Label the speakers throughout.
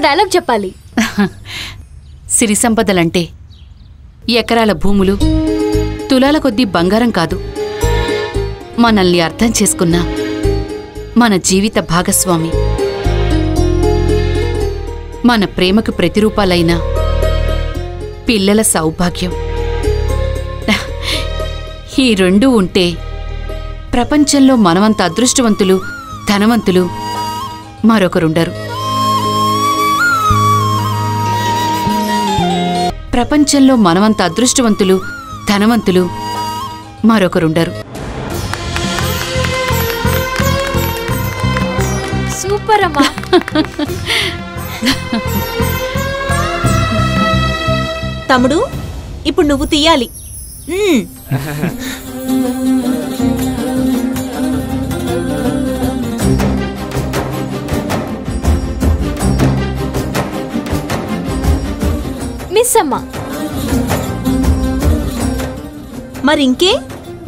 Speaker 1: Dialogue చెప్పాలి.
Speaker 2: సిరి సంపదలంటే ఎకరాల భూములు, తులాల కొద్దీ బంగారం కాదు. మనల్ని అర్థం చేసుకున్న మన జీవిత భాగస్వామి, మన ప్రేమకు ప్రతిరూపాలైన పిల్లల సౌభాగ్యం. ఈ రెండూ ఉంటే ప్రపంచంలో మనమంత అదృష్టవంతులు, ధనవంతులు మరొకరుండరు. ప్రపంచంలో మనమంత అదృష్టవంతులు, ధనవంతులు మరొకరుండరు.
Speaker 1: సూపర్ అమ్మా.
Speaker 3: తమ్ముడు, ఇప్పుడు నువ్వు తీయాలి.
Speaker 1: మిస్ అమ్మా.
Speaker 3: మరింకే,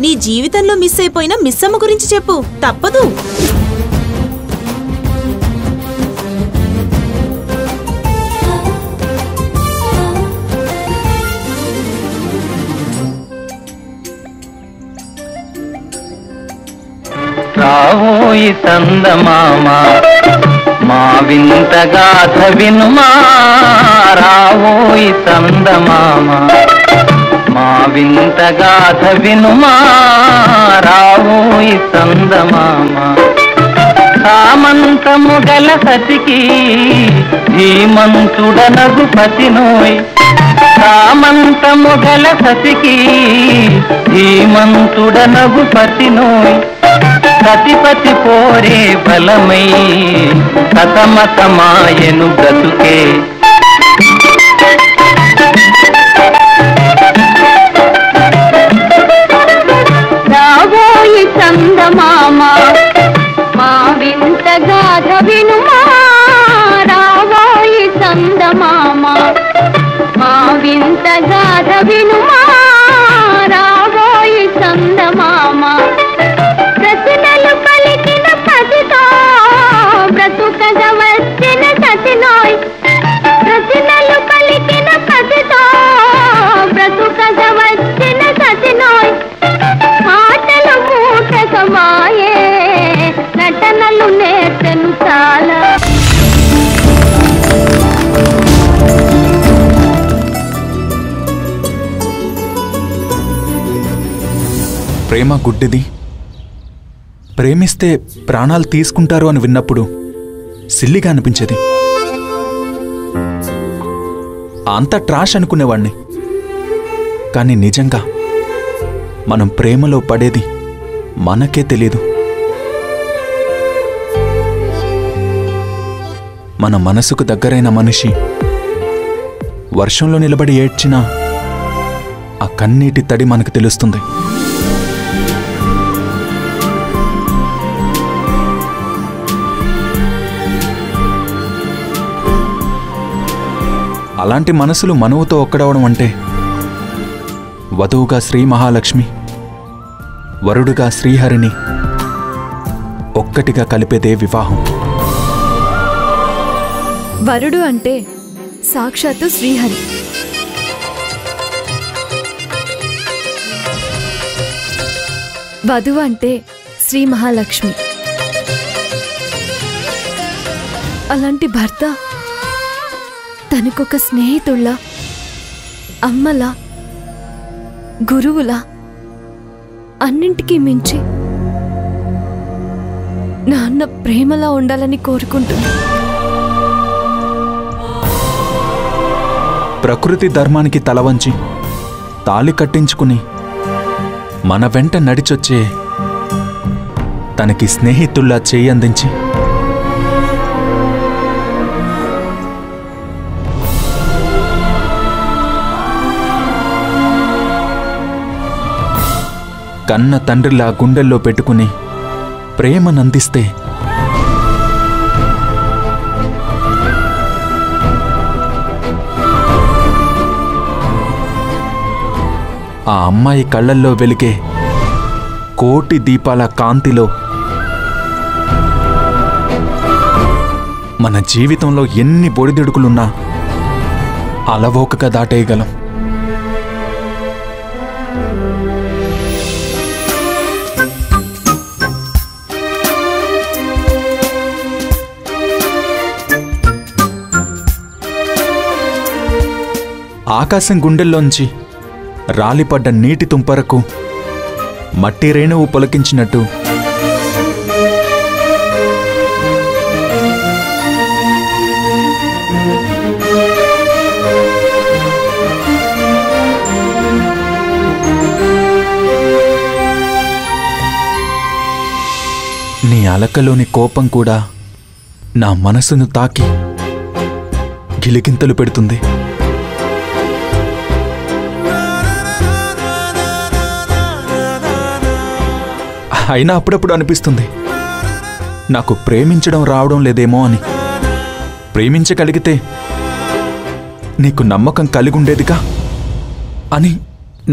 Speaker 3: నీ జీవితంలో మిస్ అయిపోయిన మిస్సమ్మ గురించి చెప్పు, తప్పదు.
Speaker 4: రావోయి చందమామ మా వింత గాథ వినుమా, రావోయి చందమామ మా వింత గాథ వినుమా, రావోయి చందమామ. సామంతము గల సతికి ధీమంతుడనగు పతినోయ్, సామంతము గల సతికి ధీమంతుడనగు పతినోయ్. సతిపతి పోరే బలమై సతమతమాయను బ్రతుకే.
Speaker 5: రావోయి చందమామ మా వింత గాథ వినుమా, రావోయి చందమామ మా వింత గాథ వినుమా, రావోయి చందమామ. ప్రశ్నలు పలికిన పతితో బ్రతుకగా వచ్చిన సతినోయ్, ప్రశ్నలు పలికిన పతితో బ్రతుకగా వచ్చిన సతినోయ్. మాటలు మూటకమాయే నటనలు నేర్చెను చాలా.
Speaker 6: ప్రేమ గుడ్డిది, ప్రేమిస్తే ప్రాణాలు తీసుకుంటారు అని విన్నప్పుడు సిల్లిగా అనిపించేది. అంత ట్రాష్ అనుకునేవాణ్ణి. కానీ నిజంగా మనం ప్రేమలో పడేది మనకే తెలీదు. మన మనసుకు దగ్గరైన మనిషి వర్షంలో నిలబడి ఏడ్చినా ఆ కన్నీటి తడి మనకు తెలుస్తుంది. అలాంటి మనసులు మనువుతో ఒక్కడవడం అంటే వధువుగా శ్రీ మహాలక్ష్మి, వరుడుగా శ్రీహరిని ఒక్కటిగా కలిపేదే వివాహం.
Speaker 1: వరుడు అంటే సాక్షాత్తు శ్రీహరి, వధువు అంటే శ్రీ మహాలక్ష్మి. అలాంటి భర్త తనకొక స్నేహితుళ్ళ, అమ్మలా, గురువులా, అన్నింటికీ మించి నాన్న ప్రేమలా ఉండాలని కోరుకుంటున్నా.
Speaker 6: ప్రకృతి ధర్మానికి తలవంచి తాళి కట్టించుకుని మన వెంట నడిచొచ్చే తనకి స్నేహితుల్లా చేయందించి కన్న తండ్రిలా గుండెల్లో పెట్టుకుని ప్రేమనందిస్తే ఆ అమ్మాయి కళ్ళల్లో వెలిగే కోటి దీపాల కాంతిలో మన జీవితంలో ఎన్ని బొడిదుడుకులున్నా అలవోకగా దాటేయగలం. ఆకాశం గుండెల్లోంచి రాలిపడ్డ నీటి తుంపరకు మట్టి రేణువు పొలకించినట్టు నీ అలకలోని కోపం కూడా నా మనసును తాకి గిలిగింతలు పెడుతుంది. అయినా అప్పుడప్పుడు అనిపిస్తుంది నాకు ప్రేమించడం రావడం లేదేమో అని. ప్రేమించగలిగితే నీకు నమ్మకం కలిగుండేదిగా అని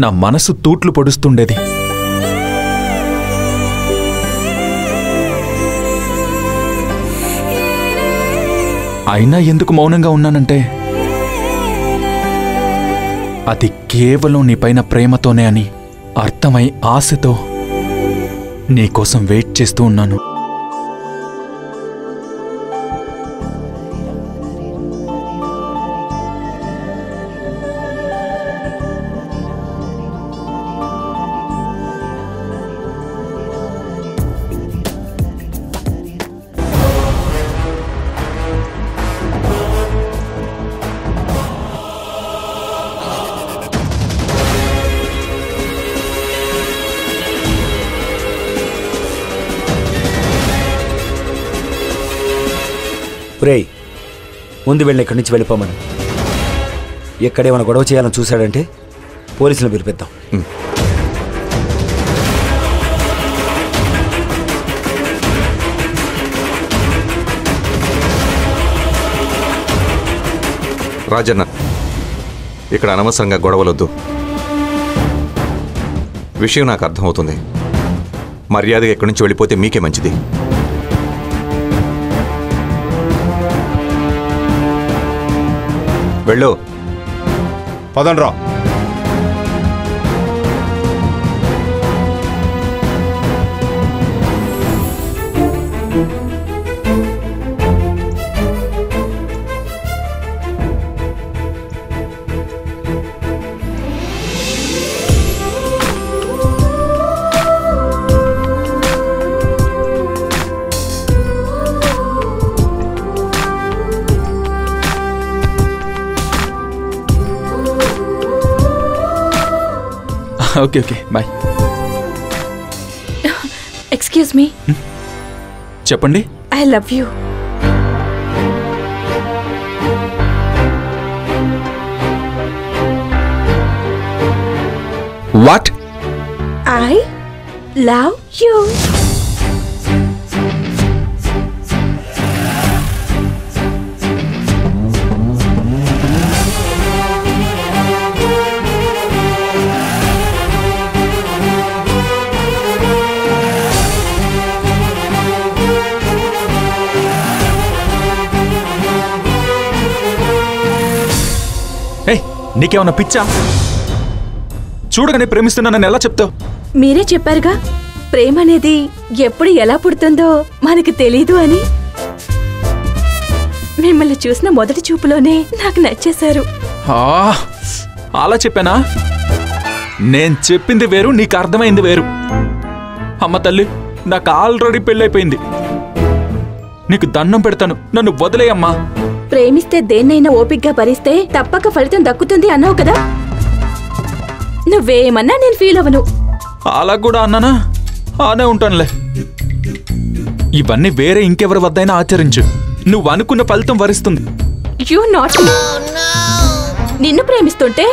Speaker 6: నా మనసు తూట్లు పొడుస్తుండేది. అయినా ఎందుకు మౌనంగా ఉన్నానంటే అది కేవలం నీపైన ప్రేమతోనే అని అర్థమై ఆశతో నీకోసం వెయిట్ చేస్తూ ఉన్నాను.
Speaker 7: రేయ్, ముందు వెళ్ళి ఇక్కడి నుంచి వెళ్ళిపోమని. ఎక్కడేమైనా గొడవ చేయాలని చూశాడంటే పోలీసులు పిలిపిద్దాం.
Speaker 8: రాజన్న, ఇక్కడ అనవసరంగా గొడవలొద్దు. విషయం నాకు అర్థమవుతుంది. మర్యాదగా ఇక్కడి నుంచి వెళ్ళిపోతే మీకే మంచిది. వెళ్ళు.
Speaker 9: పదండ్రా.
Speaker 6: Okay okay bye.
Speaker 1: Excuse me.
Speaker 6: చెప్పండి.
Speaker 1: I love you.
Speaker 6: What?
Speaker 1: I love you.
Speaker 6: నీకేమన్నా పిచ్చా? చూడగానే ప్రేమిస్తున్నానని ఎలా చెప్తావు?
Speaker 1: మీరే చెప్పారుగా ప్రేమ అనేది ఎప్పుడు ఎలా పుడుతుందో మనకు తెలీదు అని. మిమ్మల్ని చూసిన మొదటి చూపులోనే నాకు నచ్చేశారు.
Speaker 6: అలా చెప్పానా? నేను చెప్పింది వేరు, నీకు అర్థమైంది వేరు. అమ్మ తల్లి, నాకు ఆల్రెడీ పెళ్ళైపోయింది. నీకు దండం పెడతాను, నన్ను వదిలేయమ్మా.
Speaker 1: ప్రేమిస్తే దేన్నైనా ఓపిగ్గా భరిస్తే తప్పక ఫలితం దక్కుతుంది అన్నావు కదా. నువ్వేమన్నా నేను ఫీల్ అవ్వను.
Speaker 6: అలా కూడా అన్నానా? ఆనే ఉంటానులే. ఇవన్నీ వేరే ఇంకెవరి వద్దైనా ఆచరించు, నువ్వు అనుకున్న ఫలితం వరిస్తుంది.
Speaker 1: You not. నిన్ను ప్రేమిస్తుంటే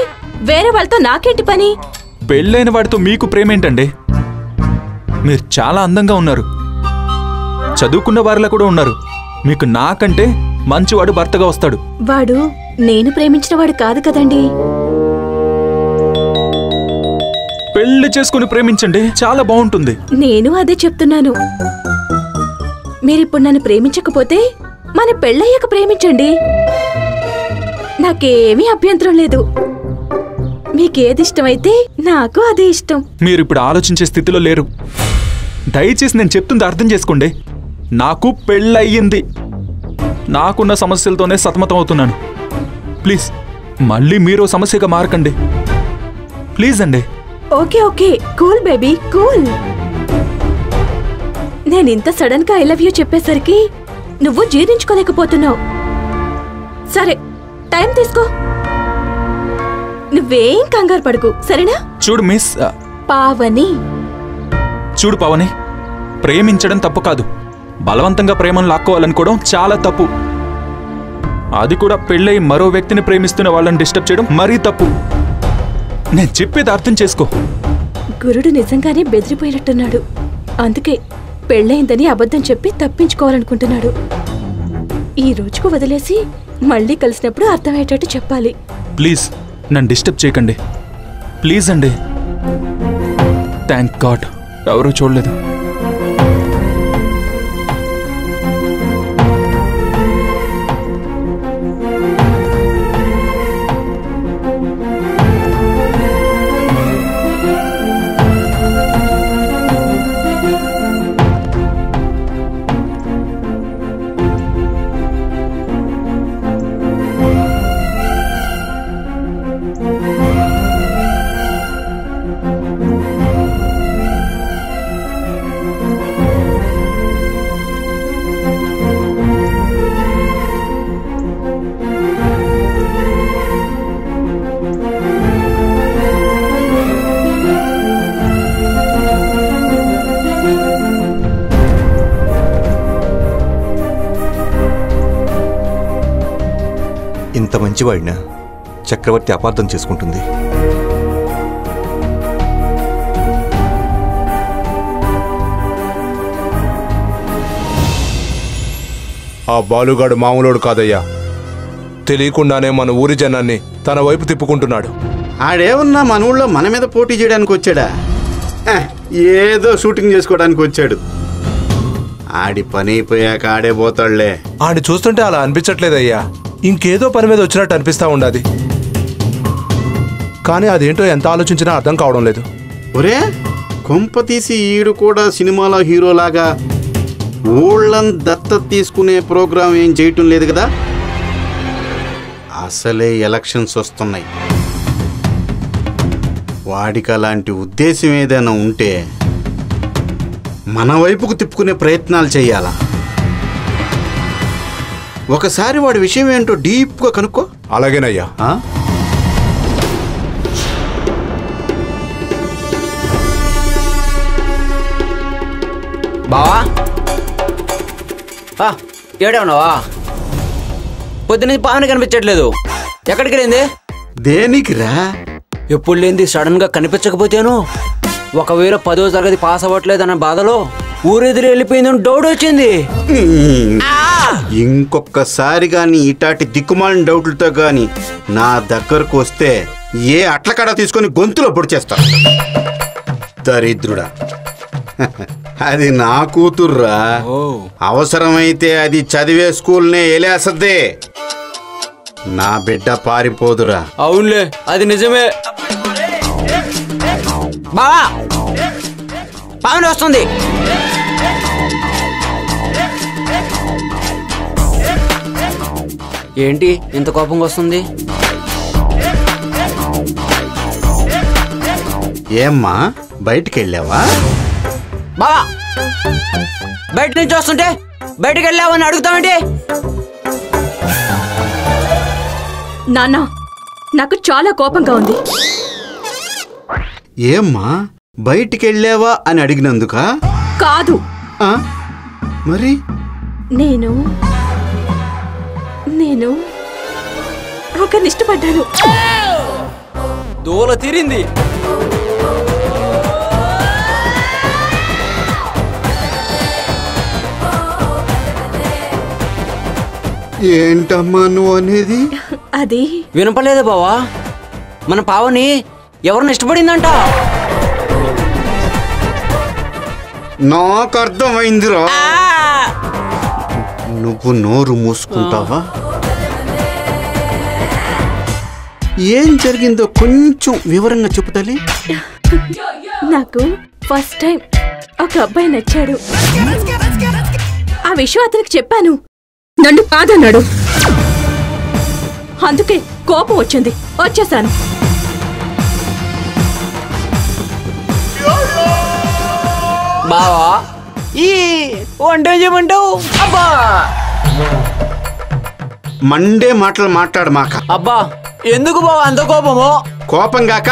Speaker 1: వేరే వాళ్ళతో నాకేంటి పని?
Speaker 6: పెళ్ళైన వాడితో మీకు ప్రేమేంటండి? మీరు చాలా అందంగా ఉన్నారు, చదువుకున్న వారిలా కూడా ఉన్నారు. మీకు నాకంటే మంచివాడు భర్తగా వస్తాడు.
Speaker 1: వాడు నేను ప్రేమించిన వాడు కాదు కదండి.
Speaker 6: పెళ్లి చేసుకుని ప్రేమించండి, చాలా బాగుంటుంది.
Speaker 1: నేను అదే చెప్తున్నాను. మీరిప్పుడు నన్ను ప్రేమించకపోతే మన పెళ్ళయ్యాక ప్రేమించండి. నాకేమీ అభ్యంతరం లేదు. మీకేది ఇష్టమైతే నాకు అదే ఇష్టం.
Speaker 6: మీరు ఇప్పుడు ఆలోచించే స్థితిలో లేరు. దయచేసి నేను చెప్తుంది అర్థం చేసుకోండి. నాకు పెళ్ళయ్యింది. నాకున్న సమస్యలతోనే సతమతం అవుతున్నాను. ప్లీజ్ మళ్ళీ మీరు సమస్యగా మారకండి. ప్లీజ్ అండి.
Speaker 1: Okay okay, cool baby, cool. నేనింత సడన్ గా ఐ లవ్ యూ చెప్పేసరికి నువ్వు జీర్ణించుకోలేకపోతున్నావు. సరే, టైం తీసుకో. నువ్వేం కంగారు పడకు, సరేనా?
Speaker 6: చూడు మిస్
Speaker 1: పావని.
Speaker 6: చూడు పావని, ప్రేమించడం తప్పు కాదు. బలవంతంగా ప్రేమను లాక్కోవాలనుకోవడం చాలా తప్పు. అది కూడా పెళ్ళై మరో వ్యక్తిని ప్రేమిస్తున్న వాళ్ళని డిస్టర్బ్ చేయడం మరీ తప్పు. నేను చెప్పేది అర్థం చేసుకో.
Speaker 1: గురుడు నిజంగానే బెదిరిపోయినట్టున్నాడు. అందుకే పెళ్ళయిందని అబద్ధం చెప్పి తప్పించుకోవాలనుకుంటున్నాడు. ఈ రోజుకు వదిలేసి మళ్ళీ కలిసినప్పుడు అర్థమయ్యేటట్టు చెప్పాలి.
Speaker 6: ప్లీజ్ నన్ను డిస్టర్బ్ చేయకండి. ప్లీజ్ అండి. థ్యాంక్ గాడ్ ఎవరూ చూడలేదు.
Speaker 8: ఇంత మంచివాడినా చక్రవర్తి అపార్థం చేసుకుంటుంది.
Speaker 9: ఆ బాలుగాడు మామూలోడు కాదయ్యా. తెలియకుండానే మన ఊరి జనాన్ని తన వైపు తిప్పుకుంటున్నాడు.
Speaker 10: ఆడేమన్నా మన ఊళ్ళో మన మీద పోటీ చేయడానికి వచ్చాడా? ఏదో షూటింగ్ చేసుకోవడానికి వచ్చాడు. ఆడి పని అయిపోయాక ఆడే పోతాడులే.
Speaker 9: ఆడి చూస్తుంటే అలా అనిపించట్లేదయ్యా. ఇంకేదో పని మీద వచ్చినట్టు అనిపిస్తా ఉండాది. కానీ అదేంటో ఎంత ఆలోచించినా అర్థం కావడం లేదు.
Speaker 10: ఒరే, కొంప తీసి ఈడు కూడా సినిమాలో హీరోలాగా ఊళ్ళని దత్తత తీసుకునే ప్రోగ్రాం ఏం చేయటం లేదు కదా? అసలే ఎలక్షన్స్ వస్తున్నాయి. వాడికి అలాంటి ఉద్దేశం ఏదైనా ఉంటే మన వైపుకు తిప్పుకునే ప్రయత్నాలు చేయాలా? ఒకసారి వాడి విషయం ఏంటో డీప్గా కనుక్కో.
Speaker 9: అలాగేనయ్యా.
Speaker 11: బావా, ఏడే ఉన్నావా? పొద్దున్నే పావని కనిపించట్లేదు. ఎక్కడికి వెళ్ళింది?
Speaker 10: దేనికిరా?
Speaker 11: ఎప్పుడు లేనిది సడన్ గా కనిపించకపోతేను ఒకవేళ 10వ తరగతి పాస్ అవ్వట్లేదన్న బాధలో ఊరెదిరి వెళ్ళిపోయిందని డౌట్ వచ్చింది.
Speaker 10: ఇంకొకసారి గాని ఇటాటి దిక్కుమాలిన డౌట్లతో గాని నా దగ్గరకు వస్తే ఏ అట్లకాడ తీసుకొని గొంతులో పొడిచేస్తా. దరిద్రుడా, అది నా కూతుర్రా. అవసరమైతే అది చదివే స్కూల్నే ఎలేసద్దే. నా బిడ్డ పారిపోదురా.
Speaker 11: అవునులే, అది నిజమే. బావా, పావని వస్తుంది. ఏంటి ఇంత కోపంగా వస్తుంది?
Speaker 10: ఏమ్మా, బయటికి వెళ్ళావా?
Speaker 11: బావా, బయట నుంచి వస్తుంటే బయటికి వెళ్ళావని అడుగుతామంటే?
Speaker 1: నాన్న, నాకు చాలా కోపంగా ఉంది.
Speaker 10: ఏమ్మా, బయటికి వెళ్ళావా అని అడిగినందుకా?
Speaker 1: కాదు.
Speaker 10: మరి
Speaker 1: నేను ఒకరిని ఇష్టపడ్డాను.
Speaker 11: దూల తీరింది.
Speaker 10: ఏంటమ్మా నువ్వు అనేది?
Speaker 1: అది
Speaker 11: వినపలేదా బావా? మన పావని ఎవరిని ఇష్టపడిందంట.
Speaker 10: నాకు అర్థమైందిరా. నువ్వు నోరు మూసుకుంటావా? ఏం జరిగిందో కొంచెం వివరంగా చెప్పు తల్లి.
Speaker 1: నాకు ఫస్ట్ టైం ఒక అబ్బాయి నచ్చాడు. ఆ విషయం అతనికి చెప్పాను. నన్ను కాదన్నాడు. అందుకే కోపం వచ్చింది, వచ్చేసాను.
Speaker 11: బావా ఈ వంట చేయమంటావు? అబ్బా
Speaker 10: మండే మాటలు మాట్లాడు మాక.
Speaker 11: అబ్బా ఎందుకు బావా అంత కోపము?
Speaker 10: కోపం గాక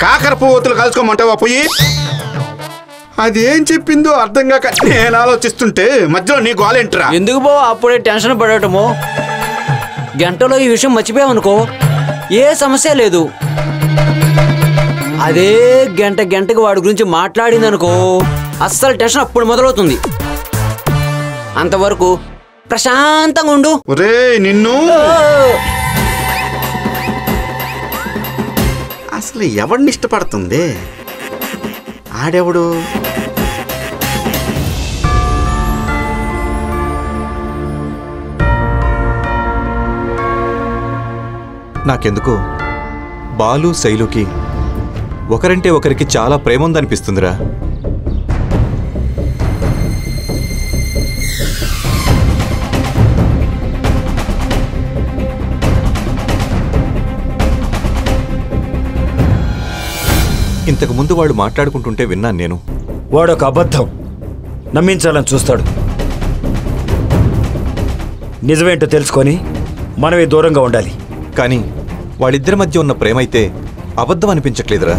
Speaker 10: కాకర పువ్వుతులు కలుసుకోమంటావా? పోయి అదేం చెప్పిందో అర్థం కాక నేను ఆలోచిస్తుంటే మధ్యలో నీ గోలేంట్రా?
Speaker 11: ఎందుకు బావా అప్పుడే టెన్షన్ పడటము? గంటలో ఈ విషయం మర్చిపోయామనుకో ఏ సమస్య లేదు. అదే గంటకి వాడి గురించి మాట్లాడిందనుకో అస్సలు టెన్షన్ అప్పుడు మొదలవుతుంది. అంతవరకు ప్రశాంతంగా ఉండు.
Speaker 10: ఒరే నిన్ను అసలు ఎవడిని ఇష్టపడుతుంది? ఆడెవడు?
Speaker 8: నాకెందుకో బాలు శైలుకి ఒకరంటే ఒకరికి చాలా ప్రేమ ఉందనిపిస్తుందిరా. ఇంతకు ముందు వాళ్ళు మాట్లాడుకుంటుంటే విన్నాను నేను.
Speaker 7: వాడొక అబద్ధం నమ్మించాలని చూస్తాడు. నిజమేంటో తెలుసుకొని మనమే దూరంగా ఉండాలి.
Speaker 8: కానీ వాళ్ళిద్దరి మధ్య ఉన్న ప్రేమ అయితే అబద్ధం అనిపించట్లేదురా.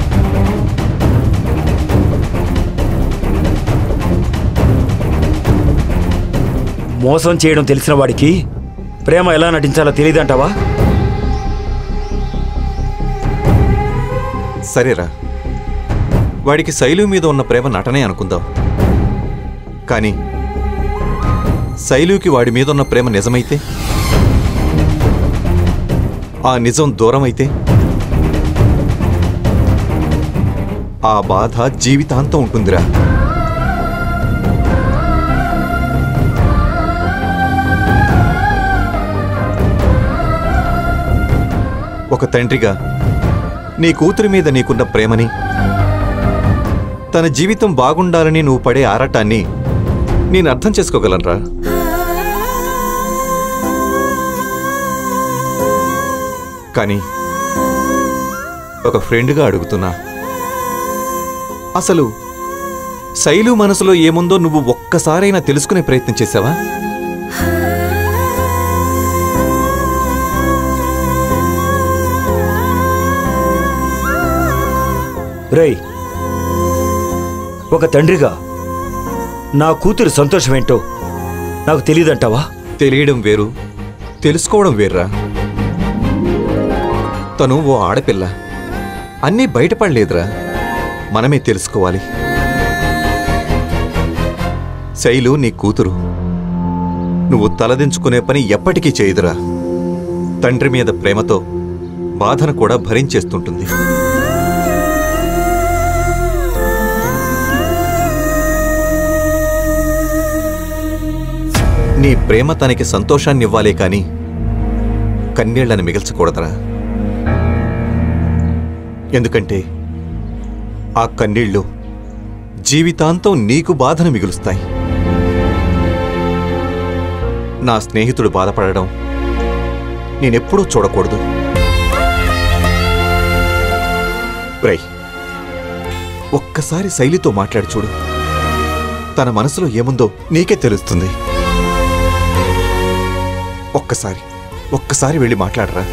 Speaker 7: మోసం చేయడం తెలిసిన వాడికి ప్రేమ ఎలా నటించాలో తెలియదంటావా?
Speaker 8: సరేరా, వాడికి శైలు మీద ఉన్న ప్రేమ నటనే అనుకుందాం. కానీ శైలుకి వాడి మీద ఉన్న ప్రేమ నిజమైతే, ఆ నిజం దూరం అయితే ఆ బాధ జీవితాంతం ఉంటుందిరా. ఒక తండ్రిగా నీ కూతురి మీద నీకున్న ప్రేమని, తన జీవితం బాగుండాలని నువ్వు పడే ఆరాటాన్ని నేను అర్థం చేసుకోగలనురా. కానీ ఒక ఫ్రెండ్గా అడుగుతున్నా, అసలు శైలు మనసులో ఏముందో నువ్వు ఒక్కసారైనా తెలుసుకునే ప్రయత్నం చేశావా?
Speaker 7: రేయ్, ఒక తండ్రిగా నా కూతురు సంతోషమేంటో నాకు తెలియదంటావా?
Speaker 8: తెలియడం వేరు, తెలుసుకోవడం వేర్రా. తను ఓ ఆడపిల్ల, అన్నీ బయటపడలేదురా, మనమే తెలుసుకోవాలి. శైలు నీ కూతురు, నువ్వు తలదించుకునే పని ఎప్పటికీ చేయదురా. తండ్రి మీద ప్రేమతో బాధను కూడా భరించేస్తుంటుంది. నీ ప్రేమ తనకి సంతోషాన్నివ్వాలే కాని కన్నీళ్లను మిగల్చకూడదురా. ఎందుకంటే ఆ కన్నీళ్లు జీవితాంతం నీకు బాధను మిగులుస్తాయి. నా స్నేహితుడు బాధపడడం నేనెప్పుడూ చూడకూడదు. రై, ఒక్కసారి శైలితో మాట్లాడి చూడు. తన మనసులో ఏముందో నీకే తెలుస్తుంది. ఒక్కసారి వెళ్ళి మాట్లాడరా.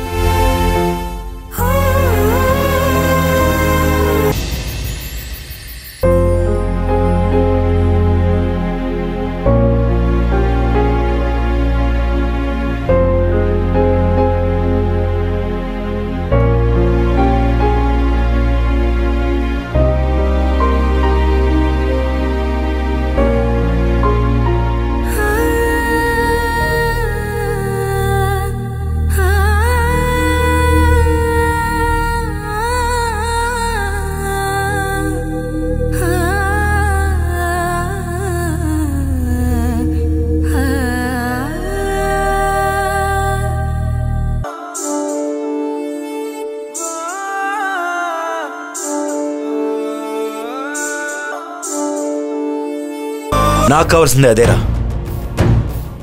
Speaker 7: నాకు కావాల్సిందే అదేరా.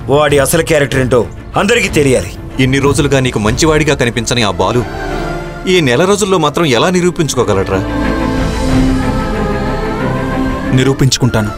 Speaker 7: వాడి అసలు క్యారెక్టర్ ఏంటో అందరికీ తెలియాలి.
Speaker 8: ఇన్ని రోజులుగా నీకు మంచివాడిగా కనిపించని ఆ బాలు ఈ నెల రోజుల్లో మాత్రం ఎలా నిరూపించుకోగలడ్రా?
Speaker 6: నిరూపించుకుంటాను.